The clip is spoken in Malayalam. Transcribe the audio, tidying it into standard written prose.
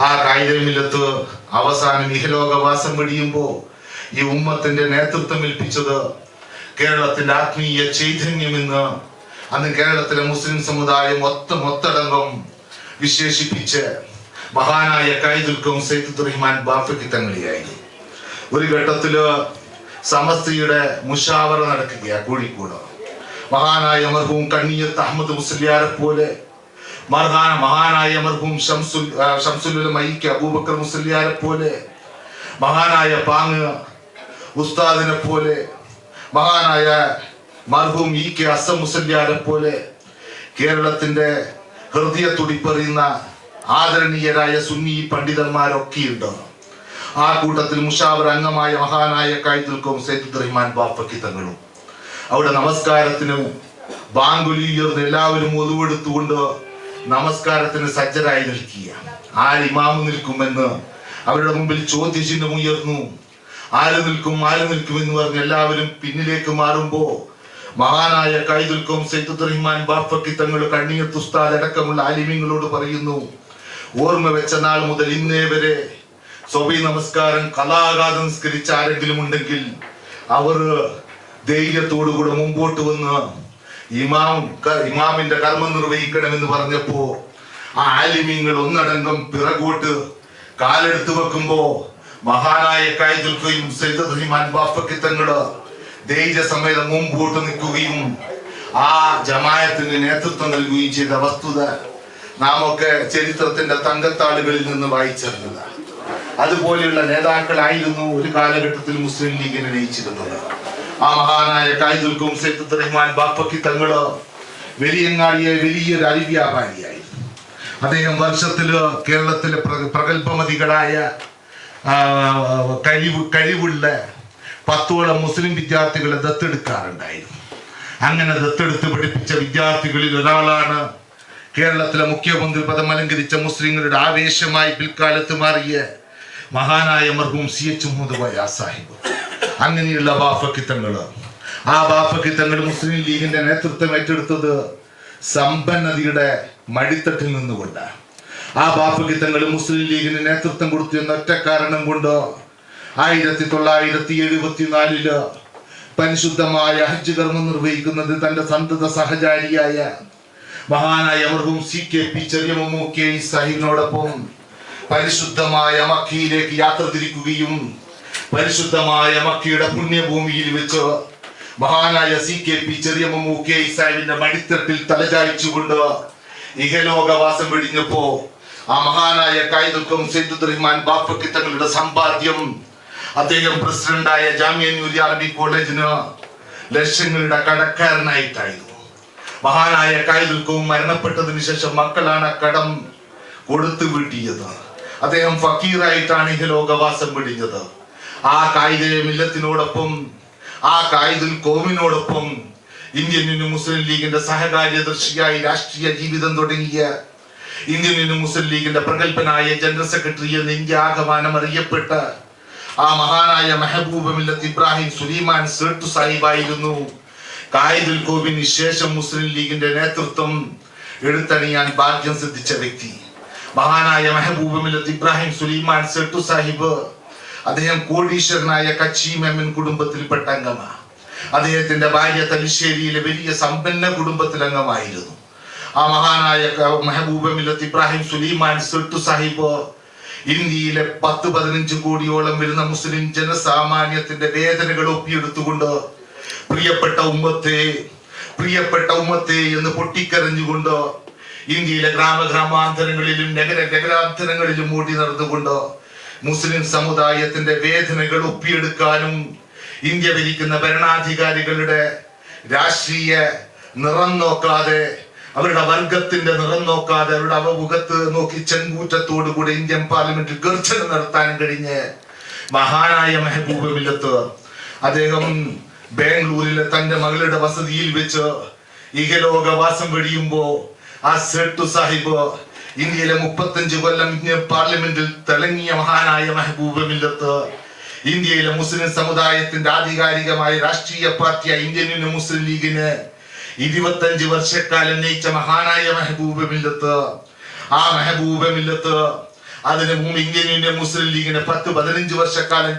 ആ കായികമില്ലത്ത് അവസാനം ഇഹലോകവാസം വെടിയുമ്പോ ഈ ഉമ്മത്തിന്റെ നേതൃത്വം ഏൽപ്പിച്ചത് കേരളത്തിന്റെ ആത്മീയ ചൈതന്യമെന്ന് അന്ന് കേരളത്തിലെ മുസ്ലിം സമുദായം ഒത്തടങ്കം വിശേഷിപ്പിച്ച് മഹാനായ കായിദുൽക്കും സയ്യിദ് റഹ്മാൻ ബാഫക്കി തങ്ങളിയായിരുന്നു. ഒരു ഘട്ടത്തില് സമസ്തയുടെ മുഷാവറ നടക്കുകയാണ് കോഴിക്കോട്. മഹാനായ മർഹൂം കണ്ണിയത്ത് അഹമ്മദ് മുസ്ലിയാരെ പോലെ, മഹാനായ മർഹൂം ഷംസുൽ മൈക്ക് അബൂബക്കർ മുസ്ലിയാരെ പോലെ, മഹാനായ പാങ് ഉസ്താദിനെ പോലെ, മഹാനായ മർഹൂം ഇ കെ അസം മുസ്ലിയാരെ പോലെ കേരളത്തിന്റെ ഹൃദയ തുടിപ്പറിയുന്ന ആദരണീയരായ സുന്നി പണ്ഡിതന്മാരൊക്കെയുണ്ട്. ആ കൂട്ടത്തിൽ മുഷാവർ അംഗമായ മഹാനായ കായിദുൽക്കും സയ്യിദ് റഹ്മാൻ ബാഫക്കി തങ്ങളും. അവിടെ നമസ്കാരത്തിന് ബാങ്കുലിയർന്ന് എല്ലാവരും ഒതുവെടുത്തുകൊണ്ട് നമസ്കാരത്തിന് സജ്ജരായി നിൽക്കുക. ആര് ഇമാമ് നിൽക്കുമെന്ന് അവരുടെ മുമ്പിൽ ചോദ്യചിഹ്നം ഉയർന്നു. ആര് നിൽക്കും എന്ന് പറഞ്ഞ് എല്ലാവരും പിന്നിലേക്ക് മാറുമ്പോ മഹാനായ കായിദുൽക്കും സയ്യിദ് റഹ്മാൻ ബാഫക്കി തങ്ങൾ കണ്ണിയത്ത് ഉസ്താദ് അടക്കമുള്ള ആലിമീങ്ങളോട് പറയുന്നു, ഓർമ്മ വെച്ച നാൾ മുതൽ ഇന്നേ വരെ സ്വബി നമസ്കാരം കലാകാതെ നിസ്കരിച്ച ആരെങ്കിലും ഉണ്ടെങ്കിൽ അവർ ധൈര്യത്തോടുകൂടെ മുമ്പോട്ട് വന്ന് ഇമാമിന്റെ കർമ്മം നിർവഹിക്കണമെന്ന് പറഞ്ഞപ്പോ ആ ആലിമീങ്ങൾ ഒന്നടങ്കം പിറകോട്ട് കാലെടുത്ത് വെക്കുമ്പോ മഹാനായ കായിദുൽക്കും സയ്യിദ് റഹ്മാൻ ബാഫക്കി തങ്ങള് ധൈര്യസമേതം മുമ്പോട്ട് നിൽക്കുകയും ആ ജമാഅത്തിന് നേതൃത്വം നൽകുകയും ചെയ്ത വസ്തുത നാം ഒക്കെ ചരിത്രത്തിന്റെ തങ്കത്താളുകളിൽ നിന്ന് വായിച്ചിരുന്നത്. അതുപോലെയുള്ള നേതാക്കളായിരുന്നു ഒരു കാലഘട്ടത്തിൽ മുസ്ലിം ലീഗിനെ നയിച്ചിരുന്നത്. ആ മഹാനായ കായിദുൽക്കും സയ്യിദ് റഹ്മാൻ ബാഫക്കി തങ്ങള് വലിയങ്ങാടിയെ വലിയൊരു അരിവ്യാപാരിയായിരുന്നു. അദ്ദേഹം വർഷത്തില് കേരളത്തിലെ പ്രഗത്ഭമതികളായ കഴിവുള്ള 10ഓളം മുസ്ലിം വിദ്യാർത്ഥികളെ ദത്തെടുക്കാറുണ്ടായിരുന്നു. അങ്ങനെ ദത്തെടുത്ത് പഠിപ്പിച്ച വിദ്യാർത്ഥികളിൽ ഒരാളാണ് കേരളത്തിലെ മുഖ്യമന്ത്രി പദം അലങ്കരിച്ച മുസ്ലിങ്ങളുടെ ആവേശമായി പിൽക്കാലത്ത് മാറിയ മഹാനായ മർഹൂം CH മുഹമ്മദ് കോയ സാഹിബ്. അങ്ങനെയുള്ള ബാഫക്കി തങ്ങള്, ആ ബാഫക്കി തങ്ങൾ മുസ്ലിം ലീഗിന്റെ നേതൃത്വം ഏറ്റെടുത്തത് സമ്പന്നതയുടെ മടിത്തട്ടിൽ നിന്നുകൊണ്ട്. ആ ബാഫക്കി തങ്ങൾ മുസ്ലിം ലീഗിന് നേതൃത്വം കൊടുത്തു എന്ന ഒറ്റ കാരണം കൊണ്ട് 1974 പരിശുദ്ധമായ ഹജ്ജ് കർമ്മം നിർവഹിക്കുന്നത് തന്റെ സന്തത സഹചാരിയായ മഹാനായ മർഹൂം CKP ചെറിയ മമ്മൂക്കി സാഹിബിനോടൊപ്പം പരിശുദ്ധമായ മക്കയിലേക്ക് യാത്ര തിരിക്കുകയും പരിശുദ്ധമായ മക്കയുടെ പുണ്യഭൂമിയിൽ വെച്ച് മഹാനായ CKP ചെറിയ മമ്മൂക്കി സാഹിബിന്റെ മടിത്തട്ടിൽ തലചായ്ച്ചുകൊണ്ട് ഇഹലോകവാസം വെടിഞ്ഞപ്പോ ആ മഹാനായ കായിദുൽക്കും സയ്യിദ് റഹ്മാൻ ബാഫക്കി തങ്ങളുടെ സമ്പാദ്യം അദ്ദേഹം പ്രസിഡന്റായ ജാമിയ നൂരിയ അറബി കോളേജിന് ലക്ഷങ്ങളുടെ കടക്കാരനായിട്ടായിരുന്നു. മഹാനായ കായിദുൽക്കും മരണപ്പെട്ടതിന് ശേഷം മക്കളാണ് കടം കൊടുത്തു വീട്ടിയത്. അദ്ദേഹം ഫക്കീറായിട്ടാണ് ഇഹലോകവാസം വെടിഞ്ഞത്. ആ കായിക മില്ലത്തിനോടൊപ്പം, ആ കായിദുൽ കോമിനോടൊപ്പം ഇന്ത്യൻ യൂണിയൻ മുസ്ലിം ലീഗിന്റെ സഹകാര്യദർശിയായി രാഷ്ട്രീയ ജീവിതം തുടങ്ങിയ ഇന്ത്യൻ യൂണിയൻ മുസ്ലിം ലീഗിന്റെ പ്രഗത്ഭനായ ജനറൽ സെക്രട്ടറി എന്ന് ഇന്ത്യ ആകമാനം അറിയപ്പെട്ട ആ മഹാനായ മെഹബൂബ് മില്ലത്ത് ഇബ്രാഹിം സുലൈമാൻ സേട്ടു സാഹിബായിരുന്നു കായിദുൽ കോമിന് ശേഷം മുസ്ലിം ലീഗിന്റെ നേതൃത്വം എടുത്തണിയാൻ ഭാഗ്യം സിദ്ധിച്ച വ്യക്തി. മഹാനായ മെഹബൂബ് മില്ലത്ത് ഇബ്രാഹിം സുലൈമാൻ സേട്ടു സാഹിബ് അദ്ദേഹം കോടീശ്വരനായ കച്ചി മെമ്മൻ കുടുംബത്തിൽപ്പെട്ട അംഗമാണ്. അദ്ദേഹത്തിന്റെ ഭാര്യ തലശ്ശേരിയിലെ വലിയ സമ്പന്ന കുടുംബത്തിൽ അംഗമായിരുന്നു. ആ മഹാനായ മെഹബൂബ് മില്ലത്ത് ഇബ്രാഹിം സുലൈമാൻ സേട്ടു സാഹിബ് ഇന്ത്യയിലെ 10-15 കോടിയോളം വരുന്ന മുസ്ലിം ജനസാമാന്യത്തിന്റെ വേദനകൾ ഒപ്പിയെടുത്തുകൊണ്ട് പ്രിയപ്പെട്ട ഉമ്മത്തെ എന്ന് പൊട്ടിക്കരഞ്ഞുകൊണ്ട് ഇന്ത്യയിലെ ഗ്രാമാന്തരങ്ങളിലും നഗരാന്തരങ്ങളിലും ഓടി നടന്നുകൊണ്ട് മുസ്ലിം സമുദായത്തിന്റെ വേദനകൾ ഒപ്പിയെടുക്കാനും ഇന്ത്യ ഭരിക്കുന്ന ഭരണാധികാരികളുടെ രാഷ്ട്രീയ നിറം നോക്കാതെ, അവരുടെ വർഗത്തിന്റെ നിറം നോക്കാതെ, അവരുടെ അവമുഖത്ത് നോക്കി ചെങ്കൂറ്റത്തോടു കൂടെ ഇന്ത്യൻ പാർലമെന്റിൽ ഗർജന നടത്താനും കഴിഞ്ഞ് മഹാനായ മെഹബൂബ് മില്ലത്ത് അദ്ദേഹം ബാംഗ്ലൂരിലെ തന്റെ മകളുടെ വസതിയിൽ വെച്ച് ഇഹലോകവാസം വെടിയുമ്പോ ആ സേട്ടു സാഹിബ് ഇന്ത്യയിലെ 35 കൊല്ലം ഇന്ത്യൻ പാർലമെന്റിൽ തിളങ്ങിയ മഹാനായ മെഹബൂബ് മില്ലത്ത് ഇന്ത്യയിലെ മുസ്ലിം സമുദായത്തിന്റെ ആധികാരികമായ രാഷ്ട്രീയ പാർട്ടിയായ ഇന്ത്യൻ യൂണിയൻ മുസ്ലിം ലീഗിന് 25 വർഷക്കാലം നയിച്ച മഹാനായ മെഹബൂബ് മില്ലത്ത്, ആ മെഹബൂബ് മില്ലത്ത് അതിന് മുമ്പ് ഇന്ത്യൻ യൂണിയൻ മുസ്ലിം ലീഗിന് 10-15 വർഷക്കാലം